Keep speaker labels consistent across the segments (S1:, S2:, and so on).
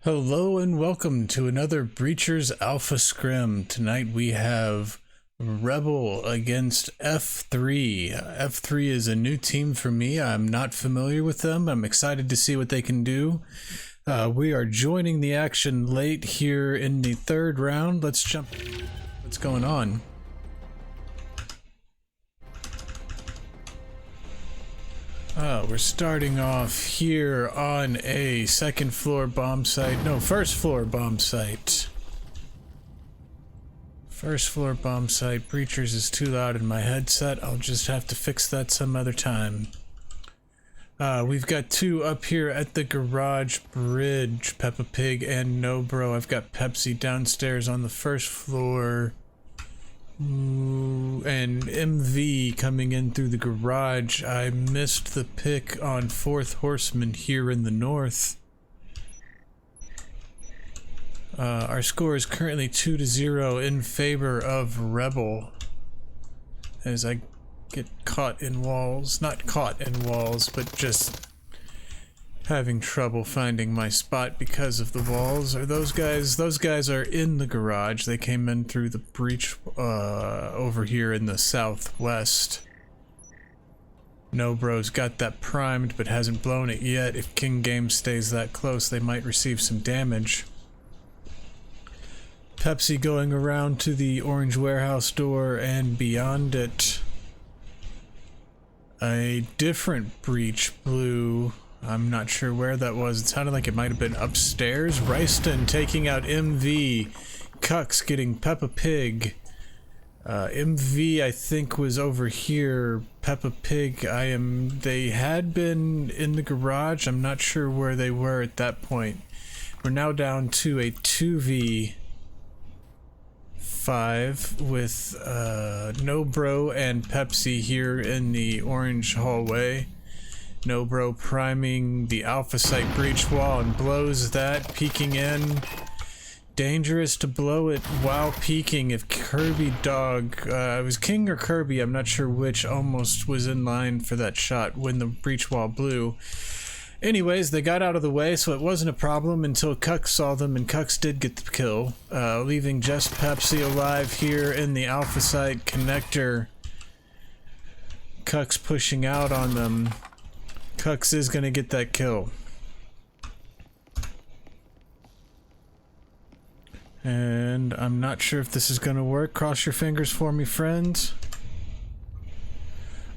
S1: Hello and welcome to another Breachers Alpha Scrim. Tonight we have Rebel against F3. F3 is a new team for me. I'm not familiar with them. I'm excited to see what they can do. We are joining the action late here in the third round. Let's jump. What's going on? We're starting off here on a second floor bomb site. No, first floor bomb site. First floor bomb site. Breachers is too loud in my headset. I'll just have to fix that some other time. We've got two up here at the garage bridge. Peppa Pig and No Bro. I've got Pepsi downstairs on the first floor. Ooh, and MV coming in through the garage. I missed the pick on Fourth Horseman here in the north. Our score is currently 2-0 in favor of Rebel. As I get caught in walls. Not caught in walls, but just having trouble finding my spot because of the walls. Are those guys are in the garage. They came in through the breach over here in the southwest. No Bro's got that primed but hasn't blown it yet. If King Game stays that close, they might receive some damage. Pepsi going around to the orange warehouse door and beyond it. A different breach blew. I'm not sure where that was. It sounded like it might have been upstairs. Ryston taking out MV. Cucks getting Peppa Pig. MV I think was over here. Peppa Pig, they had been in the garage. I'm not sure where they were at that point. We're now down to a 2v5 with No Bro and Pepsi here in the orange hallway. No Bro priming the alpha site breach wall and blows that, peeking in. Dangerous to blow it while peeking. If Kirby Dog, it was King or Kirby, I'm not sure which, almost was in line for that shot when the breach wall blew. Anyways, they got out of the way, so it wasn't a problem until Cucks saw them, and Cucks did get the kill, leaving just Pepsi alive here in the alpha site connector. Cucks pushing out on them. Cucks is gonna get that kill. And I'm not sure if this is gonna work. Cross your fingers for me, friends.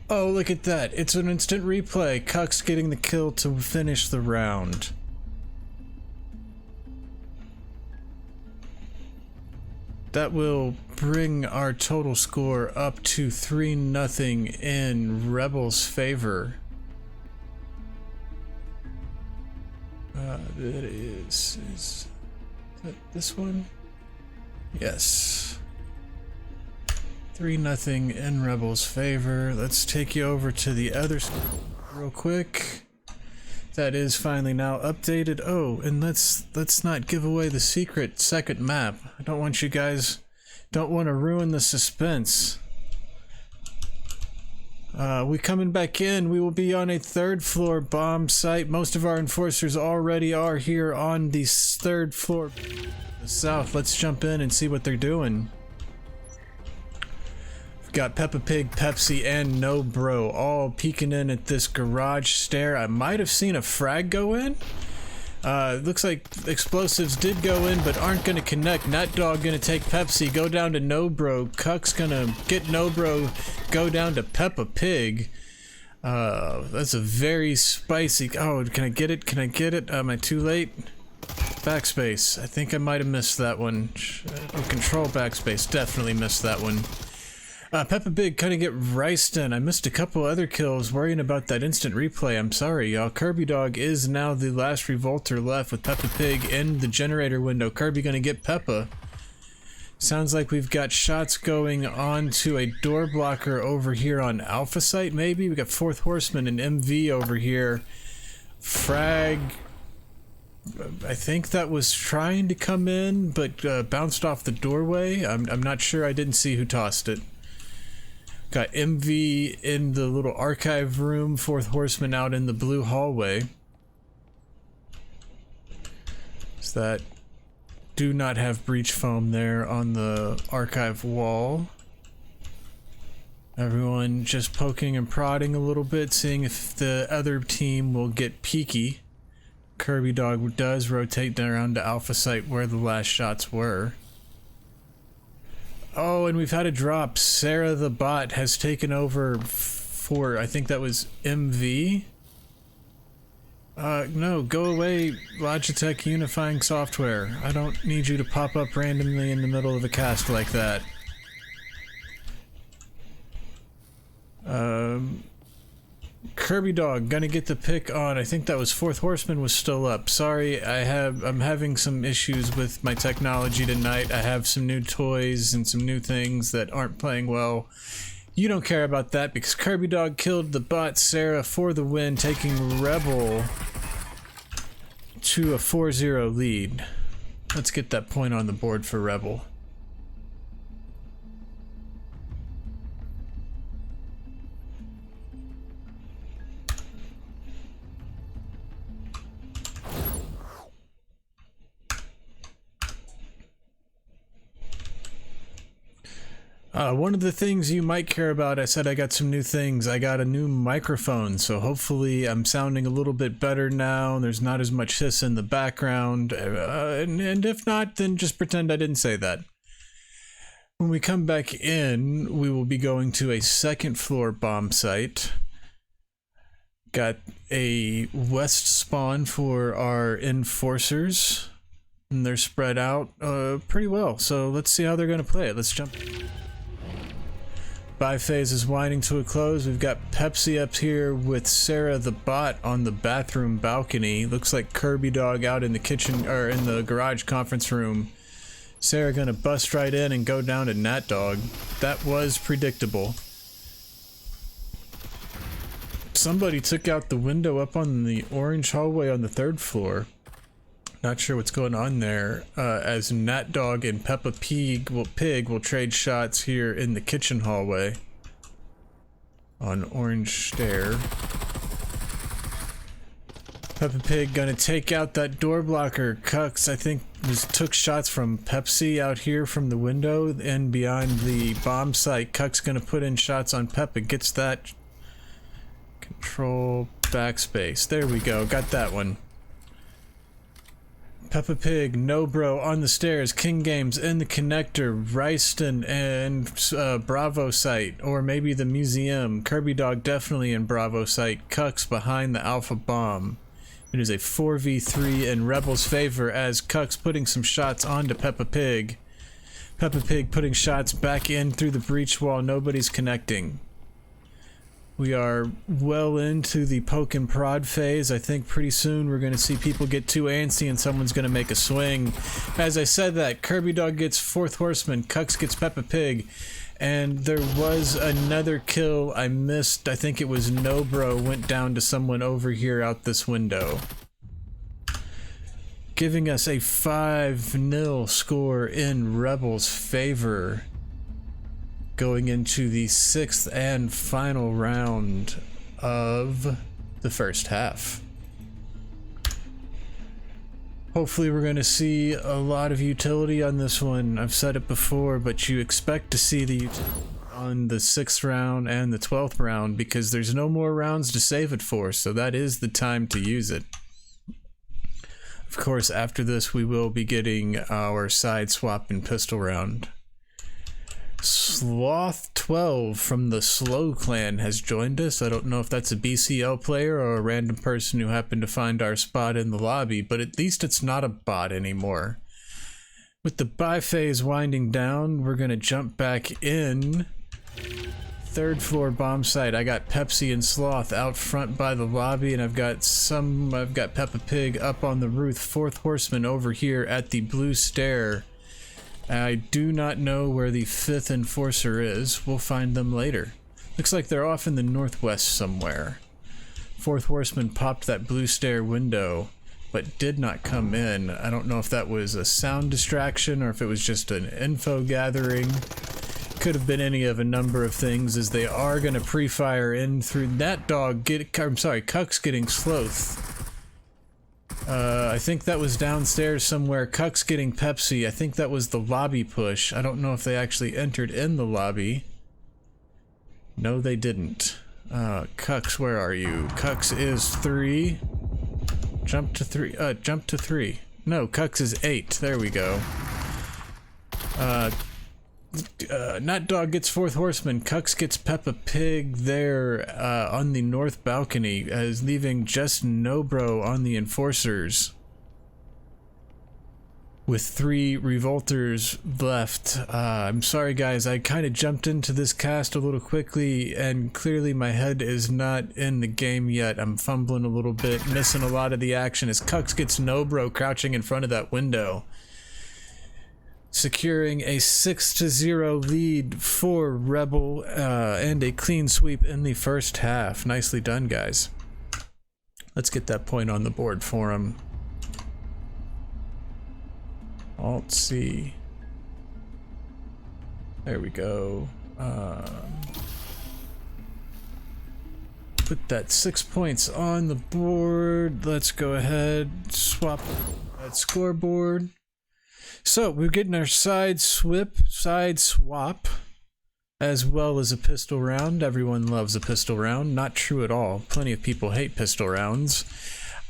S1: Oh, look at that. It's an instant replay. Cucks getting the kill to finish the round. That will bring our total score up to 3-0 in Rebel's favor. That is that this one? Yes. 3-0 in Rebel's favor. Let's take you over to the other real quick. That is finally now updated. Oh, and let's not give away the secret second map. I don't want you guys, don't want to ruin the suspense. We coming back in. We will be on a third floor bomb site. Most of our enforcers already are here on the third floor the south. Let's jump in and see what they're doing. We've got Peppa Pig, Pepsi, and No Bro all peeking in at this garage stair. I might have seen a frag go in. Looks like explosives did go in, but aren't going to connect. Nut Dog going to take Pepsi, go down to No Bro. Cuck's going to get No Bro, go down to Peppa Pig. That's a very spicy... Oh, can I get it? Can I get it? Am I too late? Backspace. I think I might have missed that one. Oh, control backspace. Definitely missed that one. Peppa Pig couldn't get Ryston. I missed a couple other kills worrying about that instant replay. I'm sorry, y'all. Kirby Dog is now the last revolter left with Peppa Pig in the generator window. Kirby gonna get Peppa. Sounds like we've got shots going on to a door blocker over here on Alpha Site, maybe? We got Fourth Horseman and MV over here. Frag... I think that was trying to come in, but bounced off the doorway. I'm not sure. I didn't see who tossed it. Got MV in the little archive room, Fourth Horseman out in the blue hallway. that. Do not have breach foam there on the archive wall. Everyone just poking and prodding a little bit, seeing if the other team will get peeky. Kirby Dog does rotate around to Alpha Site where the last shots were. Oh, and we've had a drop. Sarah the bot has taken over for, I think that was MV? No, go away, Logitech unifying software. I don't need you to pop up randomly in the middle of a cast like that. Kirby Dog gonna get the pick on. I think that was Fourth Horseman was still up. Sorry, I'm having some issues with my technology tonight. I have some new toys and some new things that aren't playing well. You don't care about that because Kirby Dog killed the bot Sarah for the win, taking Rebel to a 4-0 lead. Let's get that point on the board for Rebel. One of the things you might care about, I said I got some new things. I got a new microphone, so hopefully I'm sounding a little bit better now. There's not as much hiss in the background. And if not, then just pretend I didn't say that. When we come back in, we will be going to a second floor bomb site. Got a west spawn for our enforcers. And they're spread out pretty well. So let's see how they're going to play it. Let's jump. Phase is winding to a close. We've got Pepsi up here with Sarah the bot on the bathroom balcony. Looks like Kirby Dog out in the kitchen or in the garage conference room. Sarah gonna bust right in and go down to Nat Dog. That was predictable. Somebody took out the window up on the orange hallway on the 3rd floor. Not sure what's going on there, as Nat Dog and Peppa Pig will trade shots here in the kitchen hallway on orange stair. Peppa Pig gonna take out that door blocker. Cucks, I think, took shots from Pepsi out here from the window and beyond the bomb site. Cuck's gonna put in shots on Peppa. Gets that. Control backspace. There we go. Got that one. Peppa Pig, No Bro on the stairs, King Games in the connector, Ryston and Bravo site, or maybe the museum. Kirby Dog definitely in Bravo site. Cucks behind the Alpha Bomb. It is a 4v3 in Rebel's favor as Cucks putting some shots onto Peppa Pig. Peppa Pig putting shots back in through the breach wall. Nobody's connecting. We are well into the poke and prod phase. I think pretty soon we're going to see people get too antsy and someone's going to make a swing. As I said that, Kirby Dog gets Fourth Horseman, Cucks gets Peppa Pig, and there was another kill I missed. I think it was No Bro went down to someone over here out this window. Giving us a 5-0 score in Rebel's favor. Going into the 6th and final round of the first half. Hopefully we're going to see a lot of utility on this one. I've said it before, but you expect to see the utility on the 6th round and the 12th round because there's no more rounds to save it for, so that is the time to use it. Of course, after this we will be getting our side swap and pistol round. Sloth 12 from the Slow Clan has joined us. I don't know if that's a BCL player or a random person who happened to find our spot in the lobby, but at least it's not a bot anymore. With the buy phase winding down, we're gonna jump back in. 3rd floor bomb site. I got Pepsi and Sloth out front by the lobby, and I've got Peppa Pig up on the roof. 4th Horseman over here at the blue stair. I do not know where the 5th enforcer is. We'll find them later. Looks like they're off in the northwest somewhere. 4th Horseman popped that blue stair window, but did not come in. I don't know if that was a sound distraction or if it was just an info gathering. Could have been any of a number of things, as they are going to pre-fire in through that dog. Cuck's getting Sloth. I think that was downstairs somewhere. Cuck's getting Pepsi. I think that was the lobby push. I don't know if they actually entered in the lobby. No, they didn't. Cucks, where are you? Cucks is 3. Jump to 3. Jump to 3. No, Cucks is 8. There we go. Nat Dog gets 4th Horseman. Cucks gets Peppa Pig there on the north balcony, leaving just Nobro on the Enforcers. With 3 Revolters left. I'm sorry guys, I kind of jumped into this cast a little quickly, and clearly my head is not in the game yet. I'm fumbling a little bit, missing a lot of the action as Cucks gets Nobro crouching in front of that window. Securing a 6-0 lead for Rebel and a clean sweep in the first half. Nicely done, guys. Let's get that point on the board for him. Alt-C. There we go. Put that 6 points on the board. Let's go ahead, swap that scoreboard. So we're getting our side swap, as well as a pistol round. Everyone loves a pistol round. Not true at all. Plenty of people hate pistol rounds.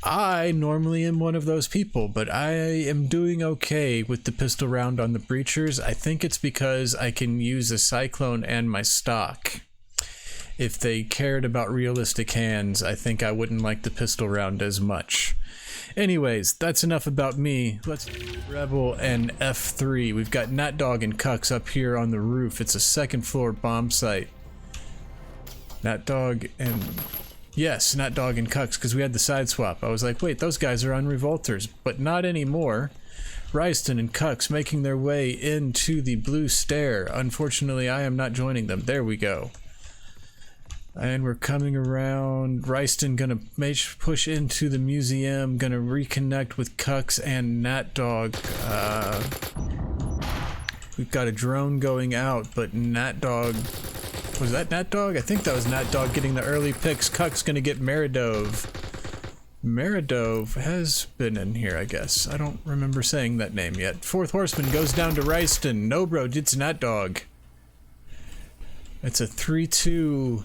S1: I normally am one of those people, but I am doing okay with the pistol round on the Breachers. I think it's because I can use a Cyclone and my stock. If they cared about realistic hands, I think I wouldn't like the pistol round as much. Anyways, that's enough about me. Let's Rebel and F3. We've got Nat Dog and Cucks up here on the roof. It's a 2nd floor bomb site. Nat Dog and... Yes, Nat Dog and Cucks, because we had the side swap. I was like, wait, those guys are on Revolters, but not anymore. Ryston and Cucks making their way into the blue stair. Unfortunately, I am not joining them. There we go. And we're coming around. Ryston gonna push into the museum, gonna reconnect with Cucks and Nat Dog. We've got a drone going out, but Nat Dog... Was that Nat Dog? I think that was Nat Dog getting the early picks. Cuck's gonna get Meridove. Meridove has been in here, I guess. I don't remember saying that name yet. 4th Horseman goes down to Ryston. Nobro gets Nat Dog. It's a 3-2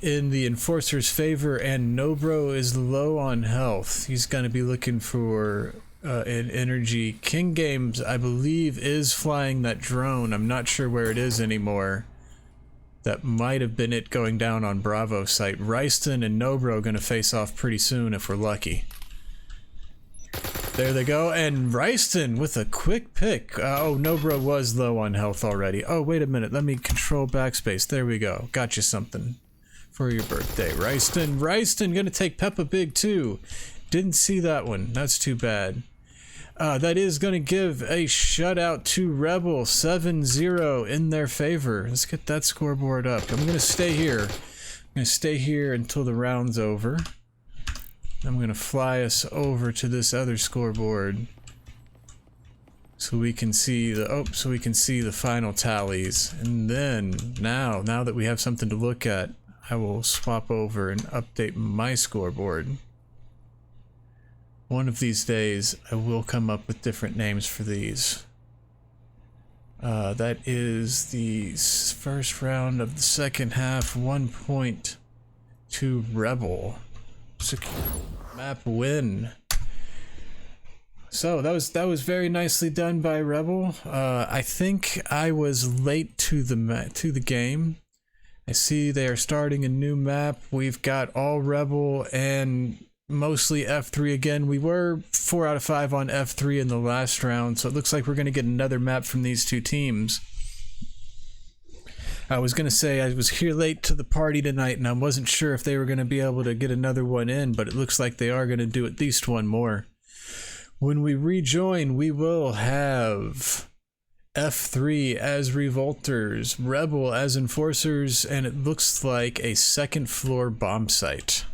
S1: in the Enforcer's favor, and Nobro is low on health. He's gonna be looking for an energy. King Games, I believe, is flying that drone. I'm not sure where it is anymore. That might have been it going down on Bravo site. Ryston and Nobro gonna face off pretty soon if we're lucky. There they go, and Ryston with a quick pick. Oh, Nobro was low on health already. Oh, wait a minute, let me control backspace. There we go. Got you something for your birthday. Ryston gonna take Peppa Pig too. Didn't see that one. That's too bad. That is going to give a shutout to Rebel, 7-0 in their favor. Let's get that scoreboard up. I'm going to stay here. I'm going to stay here until the round's over. I'm going to fly us over to this other scoreboard so we can see the final tallies. And then now that we have something to look at, I will swap over and update my scoreboard. One of these days, I will come up with different names for these. That is the first round of the second half. 1 point to Rebel. Secure map win. So that was very nicely done by Rebel. I think I was late to the game. I see they are starting a new map. We've got all Rebel and mostly F3 again. We were 4 out of 5 on F3 in the last round, so it looks like we're going to get another map from these two teams. I was going to say I was here late to the party tonight, and I wasn't sure if they were going to be able to get another one in, but it looks like they are going to do at least one more. When we rejoin, we will have F3 as Revolters, Rebel as Enforcers, and it looks like a 2nd floor bomb site.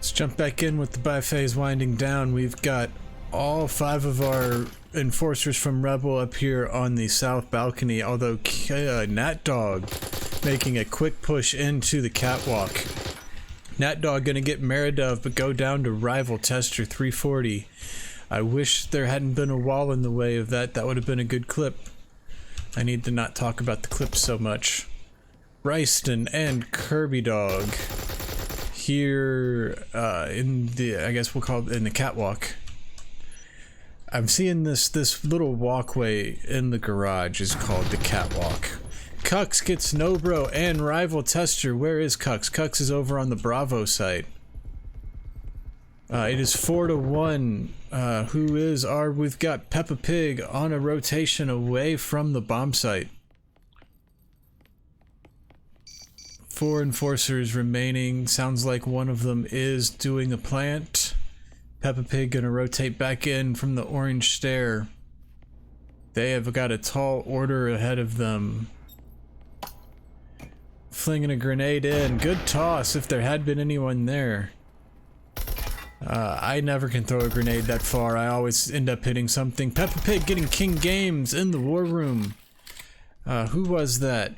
S1: Let's jump back in with the buffet is winding down. We've got all 5 of our enforcers from Rebel up here on the south balcony, although Nat Dog making a quick push into the catwalk. Nat Dog gonna get Meridov but go down to Rival Tester 340. I wish there hadn't been a wall in the way of that. That would have been a good clip. I need to not talk about the clips so much. Ryston and Kirby Dog here in the, I guess we'll call it in the catwalk. I'm seeing this little walkway in the garage is called the catwalk. Cux gets Nobro and Rival Tester. Where is Cux? Cux is over on the Bravo site. It is 4-1. Who is our? We've got Peppa Pig on a rotation away from the bomb site. 4 enforcers remaining. Sounds like one of them is doing a plant. Peppa Pig gonna rotate back in from the orange stair. They have got a tall order ahead of them. Flinging a grenade in. Good toss if there had been anyone there. I never can throw a grenade that far. I always end up hitting something. Peppa Pig getting King Games in the war room. Who was that?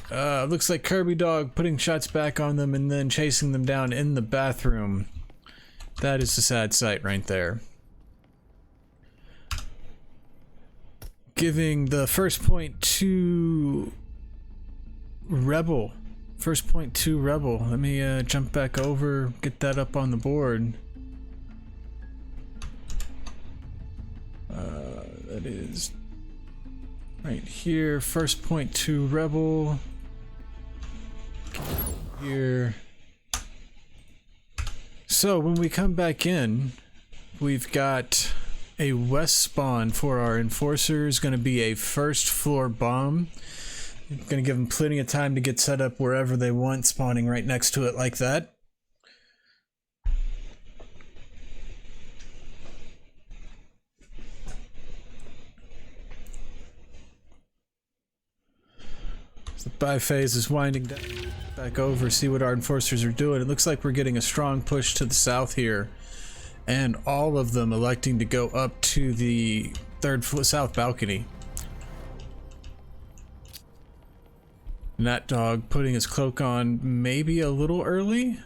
S1: Looks like Kirby Dog putting shots back on them and then chasing them down in the bathroom. That is a sad sight right there. Giving the first point to Rebel. First point to Rebel. Let me jump back over, get that up on the board. That is right here. First point to Rebel. Here. So when we come back in, we've got a west spawn for our enforcers. Going to be a first floor bomb. Going to give them plenty of time to get set up wherever they want, spawning right next to it like that. The buy phase is winding down. Back over, see what our enforcers are doing. It looks like we're getting a strong push to the south here, and all of them electing to go up to the south balcony. Nat Dog putting his cloak on maybe a little early,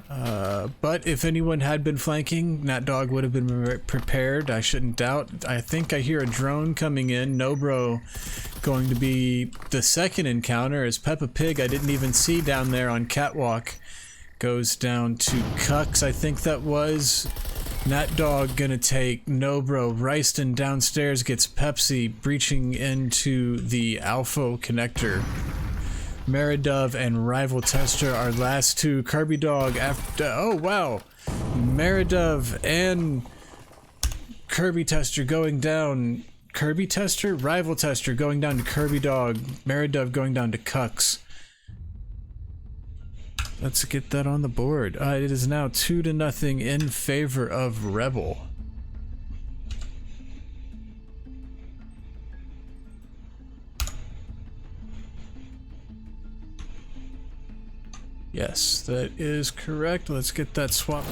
S1: but if anyone had been flanking, Nat Dog would have been prepared. I shouldn't doubt. I think I hear a drone coming in. Nobro going to be the second encounter as Peppa Pig, I didn't even see down there on catwalk, goes down to Cux, I think that was. Nat Dog gonna take Nobro. Ryston downstairs gets Pepsi, breaching into the Alpha connector. Meridov and Rival Tester are last two. Kirby Dog after, oh wow, Meridov and Kirby Tester going down. Kirby Tester? Rival Tester going down to Kirby Dog. Meridov going down to Cux. Let's get that on the board. It is now 2-0 in favor of Rebel. Yes, that is correct. Let's get that swap.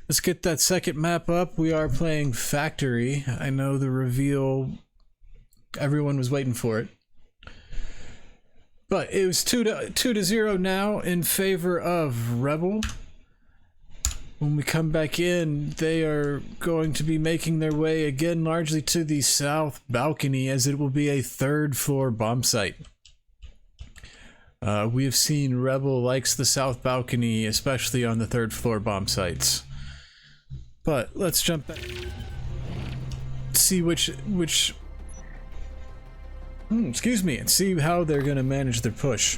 S1: Let's get that second map up. We are playing Factory. I know the reveal, everyone was waiting for it. But it was 2-0 now in favor of Rebel. When we come back in, they are going to be making their way again largely to the south balcony, as it will be a third floor bomb site. We have seen Rebel likes the south balcony, especially on the third floor bomb sites. But let's jump back. See excuse me, and see how they're gonna manage their push.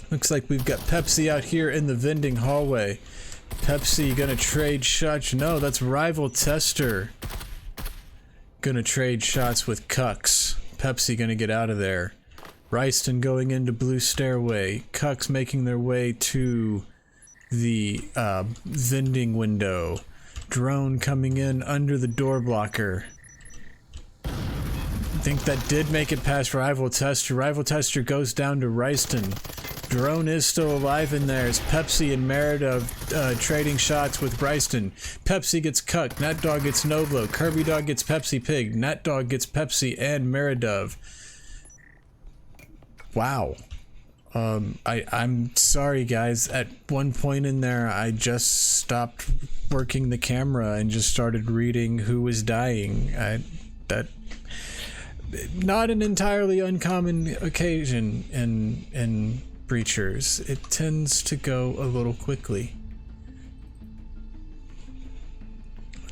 S1: Looks like we've got Pepsi out here in the vending hallway. Pepsi gonna trade shots. No, that's Rival Tester. Gonna trade shots with Cux. Pepsi gonna get out of there. Ryston going into blue stairway. Cux making their way to the vending window. Drone coming in under the door blocker. I think that did make it past Rival Tester. Rival Tester goes down to Ryston. Drone is still alive in there. It's Pepsi and Merida trading shots with Ryston. Pepsi gets cucked. Nat Dog gets Noblo. Kirby Dog gets Pepsi Pig. Nat Dog gets Pepsi and Meridove. Wow. I'm sorry, guys. At one point in there, I just stopped working the camera and just started reading who was dying. That not an entirely uncommon occasion in Breachers. It tends to go a little quickly.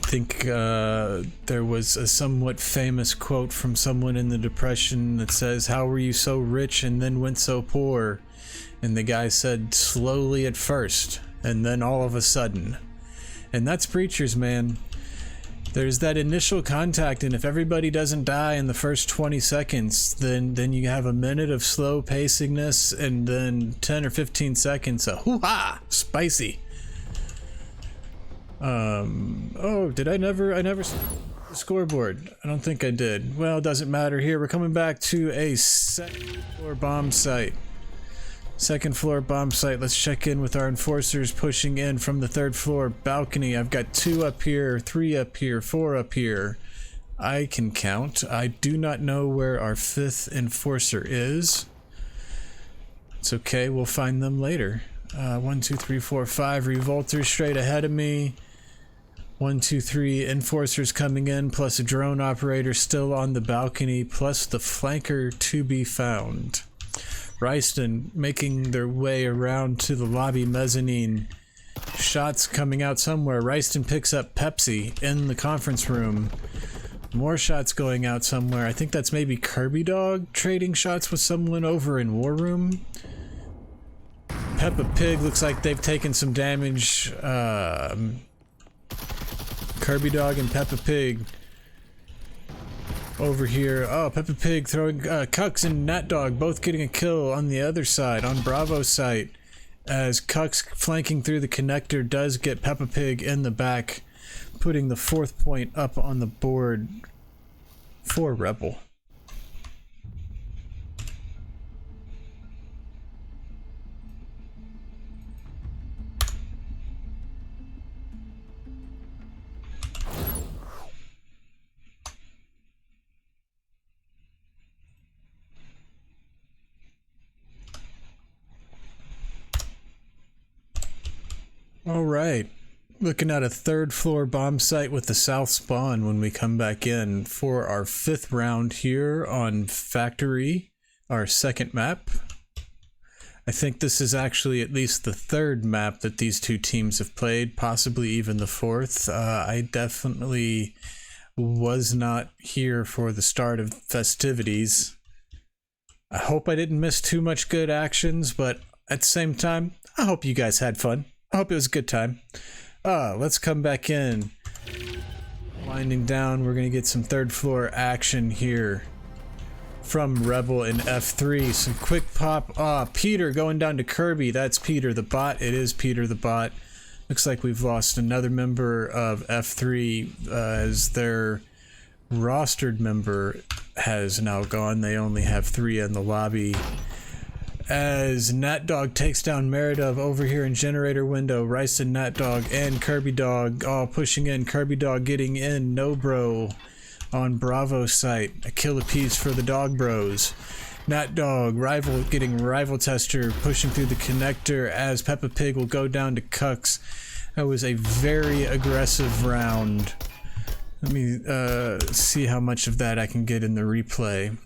S1: I think there was a somewhat famous quote from someone in the Depression that says, "How were you so rich and then went so poor?" And the guy said, "Slowly at first, and then all of a sudden." And that's Breachers, man. There's that initial contact, and if everybody doesn't die in the first 20 seconds, then you have a minute of slow pacingness, and then 10 or 15 seconds of hoo-ha! Spicy. Oh, did I never see the scoreboard? I don't think I did. Well, it doesn't matter. Here, we're coming back to a second floor bomb site. Second floor bomb site. Let's check in with our enforcers pushing in from the third floor balcony. I've got 2 up here, 3 up here, 4 up here. I can count. I do not know where our 5th enforcer is. It's okay, we'll find them later. 1, 2, 3, 4, 5 revolters straight ahead of me. 1, 2, 3 enforcers coming in, plus a drone operator still on the balcony, plus the flanker to be found. Ryston making their way around to the lobby mezzanine. Shots coming out somewhere. Ryston picks up Pepsi in the conference room. More shots going out somewhere. I think that's maybe Kirby Dog trading shots with someone over in War Room. Peppa Pig looks like they've taken some damage. Kirby Dog and Peppa Pig over here. Oh, Peppa Pig throwing Cucks and Nat Dog both getting a kill on the other side, on Bravo's site, as Cucks flanking through the connector does get Peppa Pig in the back, putting the 4th point up on the board for Rebel. All right, looking at a 3rd floor bomb site with the south spawn when we come back in for our 5th round here on Factory, our 2nd map. I think this is actually at least the 3rd map that these two teams have played, possibly even the 4th. I definitely was not here for the start of festivities. I hope I didn't miss too much good actions, but at the same time, I hope you guys had fun. I hope it was a good time. Let's come back in. Winding down, we're gonna get some 3rd floor action here from Rebel in F3. Some quick pop. Peter going down to Kirby. That's Peter the bot. It is Peter the bot. Looks like we've lost another member of F3 as their rostered member has now gone. They only have 3 in the lobby. As Nat Dog takes down Meridove over here in generator window. Ryston, Nat Dog, and Kirby Dog all pushing in. Kirby Dog getting in. No bro on Bravo site. A kill apiece for the Dog Bros. Nat Dog, getting rival tester, pushing through the connector as Peppa Pig will go down to Cucks. That was a very aggressive round. Let me see how much of that I can get in the replay.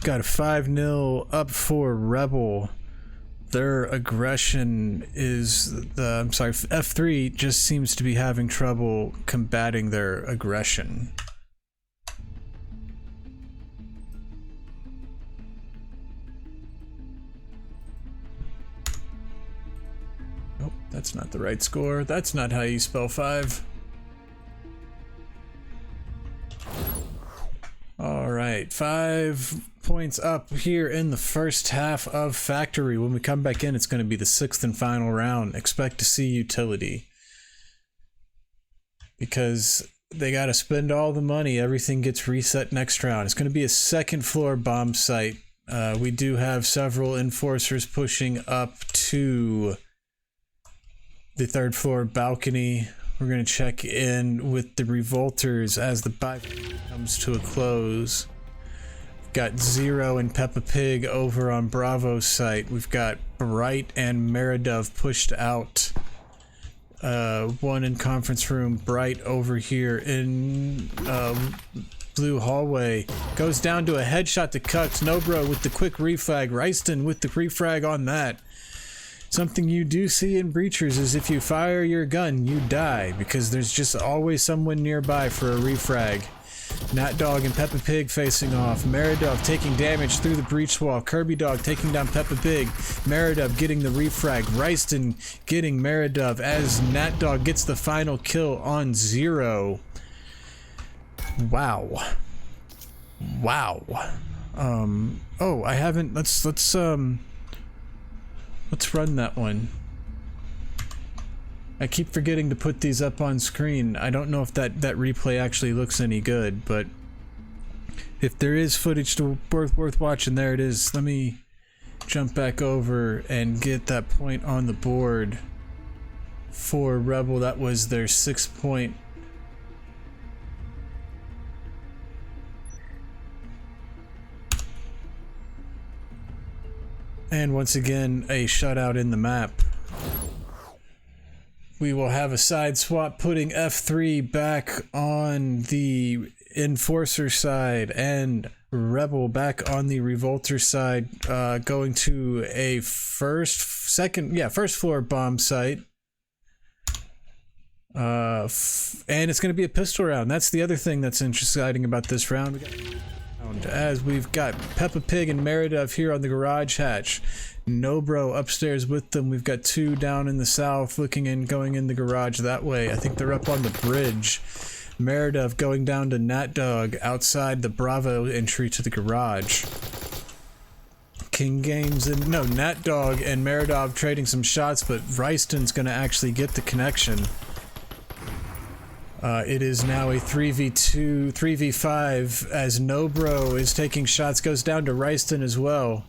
S1: Got a 5-0 up for Rebel. Their aggression is F3 just seems to be having trouble combating their aggression. Nope, that's not the right score. That's not how you spell 5. All right, 5 points up here in the first half of Factory. When we come back in, it's going to be the 6th and final round. Expect to see utility, because they got to spend all the money. Everything gets reset next round. It's going to be a 2nd floor bomb site We do have several enforcers pushing up to the 3rd floor balcony. We're going to check in with the revolters as the battle comes to a close. We've got Zero and Peppa Pig over on Bravo's site. We've got Bright and Meridove pushed out. One in conference room, Bright over here in blue hallway. Goes down to a headshot to Cucks. Nobro with the quick reflag. Ryston with the refrag on that. Something you do see in Breachers is if you fire your gun, you die, because there's just always someone nearby for a refrag. Nat Dog and Peppa Pig facing off. Meridove taking damage through the breach wall. Kirby Dog taking down Peppa Pig. Meridove getting the refrag. Ryston getting Meridove as Nat Dog gets the final kill on Zero. Wow. Wow. Oh, I haven't. Let's run that one. I keep forgetting to put these up on screen. I don't know if that replay actually looks any good, but if there is footage worth watching, there it is. Let me jump back over and get that point on the board for Rebel. That was their 6-point. And once again, a shutout in the map. We will have a side swap putting F3 back on the Enforcer side and Rebel back on the Revolter side, going to a first floor bomb site. And it's going to be a pistol round. That's the other thing that's exciting about this round. As we've got Peppa Pig and Meridove here on the garage hatch. Nobro upstairs with them. We've got 2 down in the south looking and going in the garage that way. I think they're up on the bridge. Meridove going down to Nat Dog outside the Bravo entry to the garage. King Games and Nat Dog and Meridove trading some shots, but Ryston's gonna actually get the connection. It is now a 3v2, 3v5 as Nobro is taking shots, goes down to Ryston as well.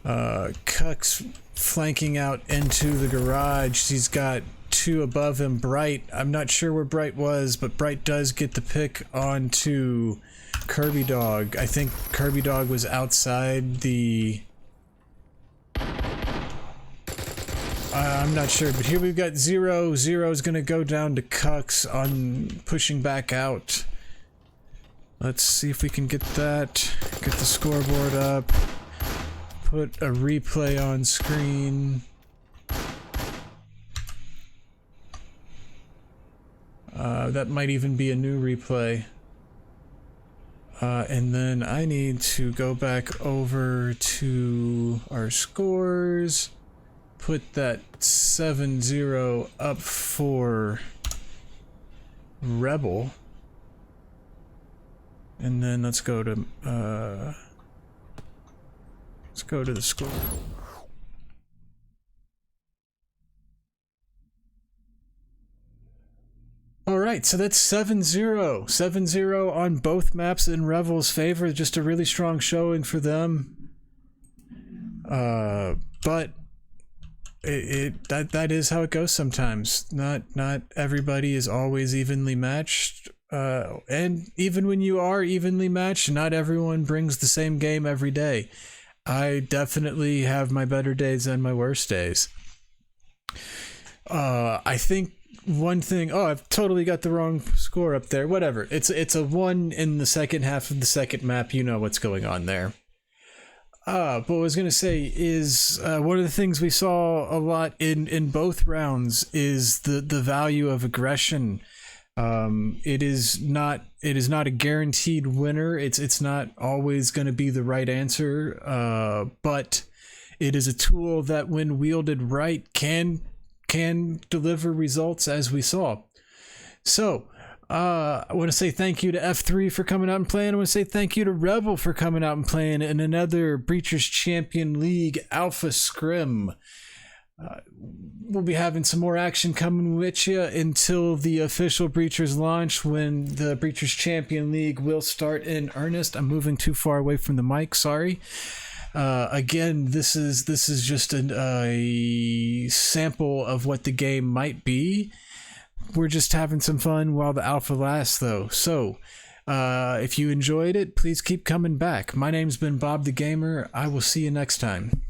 S1: Cucks flanking out into the garage. He's got 2 above him. Bright, I'm not sure where Bright was, but Bright does get the pick onto Kirby Dog. I think Kirby Dog was outside the... I'm not sure, but here we've got Zero. Zero's gonna go down to Cucks on pushing back out. Let's see if we can get that. Get the scoreboard up. Put a replay on screen. That might even be a new replay. And then I need to go back over to our scores. Put that 7-0 up for Rebel. And then let's go to the score. Alright, so that's 7-0. 7-0 on both maps in Rebel's favor. Just a really strong showing for them. But that is how it goes sometimes. Not everybody is always evenly matched. And even when you are evenly matched, not everyone brings the same game every day. I definitely have my better days and my worst days. I think one thing... Oh, I've totally got the wrong score up there. Whatever. It's a 1 in the second half of the second map. You know what's going on there. But what I was going to say is one of the things we saw a lot in both rounds is the value of aggression. It is not a guaranteed winner. It's not always going to be the right answer, but it is a tool that when wielded right can deliver results, as we saw. So I want to say thank you to F3 for coming out and playing. I want to say thank you to Rebel for coming out and playing in another Breachers Champion League Alpha Scrim. We'll be having some more action coming with you until the official Breachers launch, when the Breachers Champion League will start in earnest. I'm moving too far away from the mic, sorry. Again, this is just a sample of what the game might be. We're just having some fun while the alpha lasts, though. So, if you enjoyed it, please keep coming back. My name's been Bob the Gamer. I will see you next time.